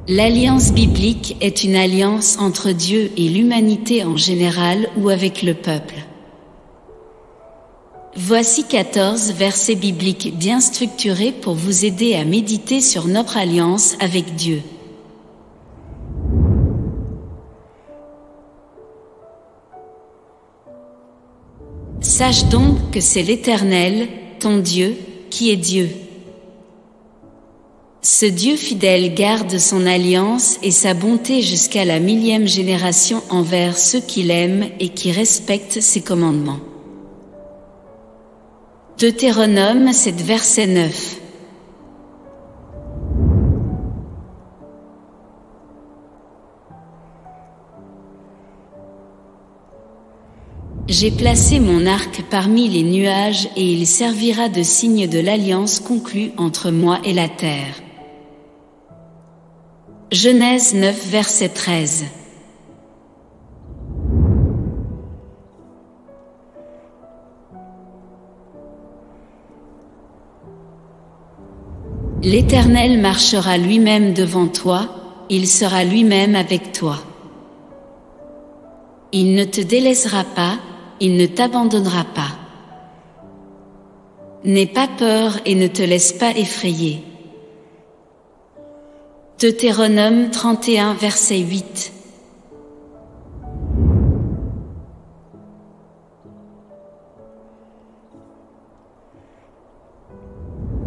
L'alliance biblique est une alliance entre Dieu et l'humanité en général ou avec le peuple. Voici 14 versets bibliques bien structurés pour vous aider à méditer sur notre alliance avec Dieu. Sache donc que c'est l'Éternel, ton Dieu, qui est Dieu. Ce Dieu fidèle garde son alliance et sa bonté jusqu'à la 1000e génération envers ceux qui l'aiment et qui respectent ses commandements. Deutéronome 7 verset 9. J'ai placé mon arc parmi les nuages et il servira de signe de l'alliance conclue entre moi et la terre. Genèse 9 verset 13. L'Éternel marchera lui-même devant toi, il sera lui-même avec toi. Il ne te délaissera pas, il ne t'abandonnera pas. N'aie pas peur et ne te laisse pas effrayer. Deutéronome 31 verset 8.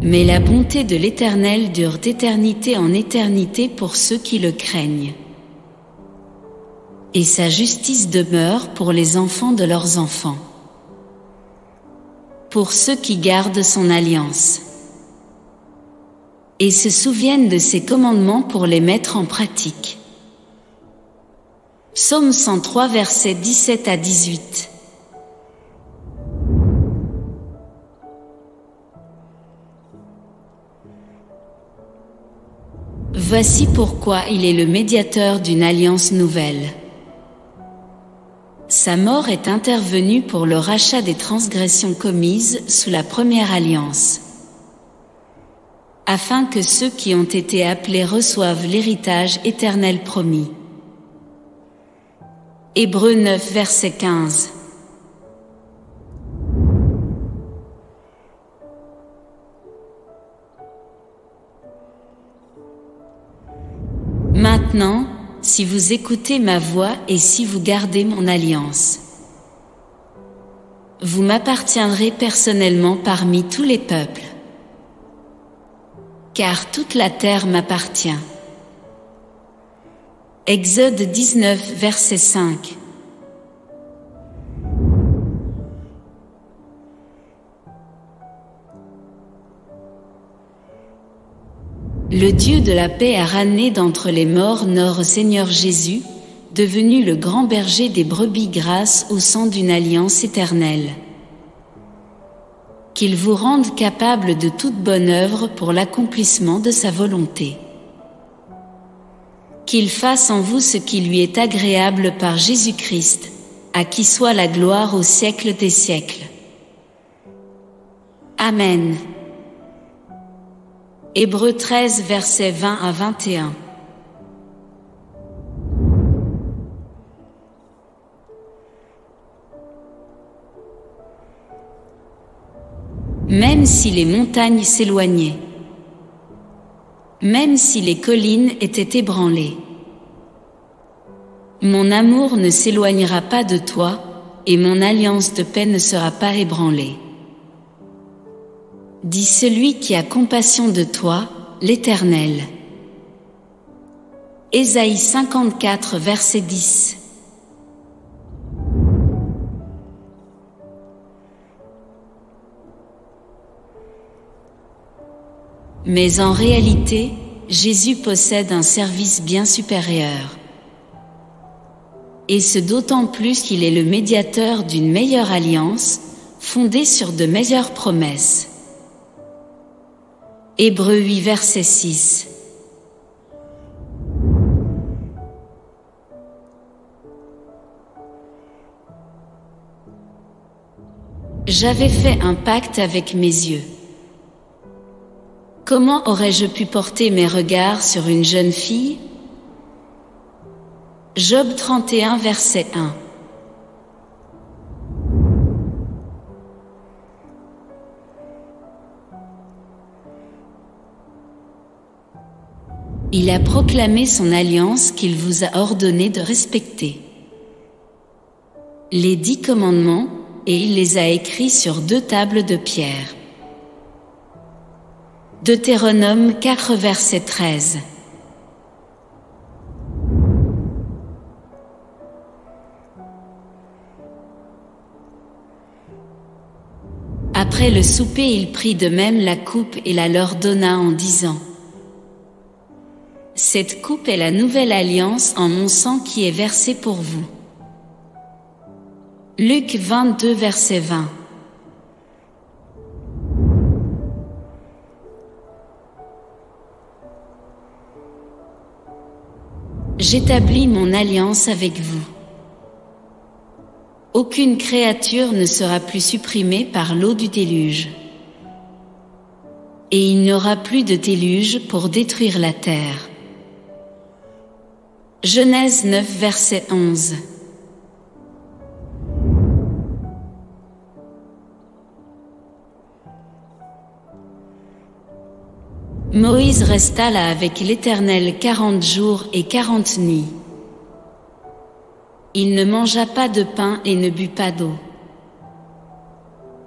Mais la bonté de l'Éternel dure d'éternité en éternité pour ceux qui le craignent. Et sa justice demeure pour les enfants de leurs enfants, pour ceux qui gardent son alliance et se souviennent de ses commandements pour les mettre en pratique. Psaume 103 versets 17 à 18. Voici pourquoi il est le médiateur d'une alliance nouvelle. Sa mort est intervenue pour le rachat des transgressions commises sous la première alliance, afin que ceux qui ont été appelés reçoivent l'héritage éternel promis. Hébreux 9 verset 15. Maintenant, si vous écoutez ma voix et si vous gardez mon alliance, vous m'appartiendrez personnellement parmi tous les peuples, car toute la terre m'appartient. Exode 19 verset 5. Le Dieu de la paix a ramené d'entre les morts notre Seigneur Jésus, devenu le grand berger des brebis grâce au sang d'une alliance éternelle. Qu'il vous rende capable de toute bonne œuvre pour l'accomplissement de sa volonté. Qu'il fasse en vous ce qui lui est agréable par Jésus-Christ, à qui soit la gloire au siècle des siècles. Amen. Hébreux 13 versets 20 à 21. Même si les montagnes s'éloignaient, même si les collines étaient ébranlées, mon amour ne s'éloignera pas de toi, et mon alliance de paix ne sera pas ébranlée. Dit celui qui a compassion de toi, l'Éternel. Ésaïe 54 verset 10. Mais en réalité, Jésus possède un service bien supérieur. Et ce d'autant plus qu'il est le médiateur d'une meilleure alliance, fondée sur de meilleures promesses. Hébreux 8 verset 6. J'avais fait un pacte avec mes yeux. Comment aurais-je pu porter mes regards sur une jeune fille, Job 31 verset 1. Il a proclamé son alliance qu'il vous a ordonné de respecter. Les 10 commandements, et il les a écrits sur 2 tables de pierre. Deutéronome 4 verset 13. Après le souper, il prit de même la coupe et la leur donna en disant: Cette coupe est la nouvelle alliance en mon sang qui est versé pour vous. Luc 22 verset 20. J'établis mon alliance avec vous. Aucune créature ne sera plus supprimée par l'eau du déluge. Et il n'y aura plus de déluge pour détruire la terre. Genèse 9 verset 11. Moïse resta là avec l'Éternel 40 jours et 40 nuits. Il ne mangea pas de pain et ne but pas d'eau.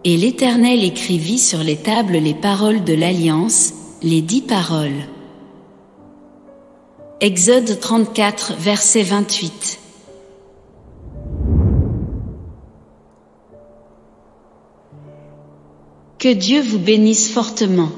Et l'Éternel écrivit sur les tables les paroles de l'Alliance, les 10 paroles. Exode 34 verset 28. Que Dieu vous bénisse fortement.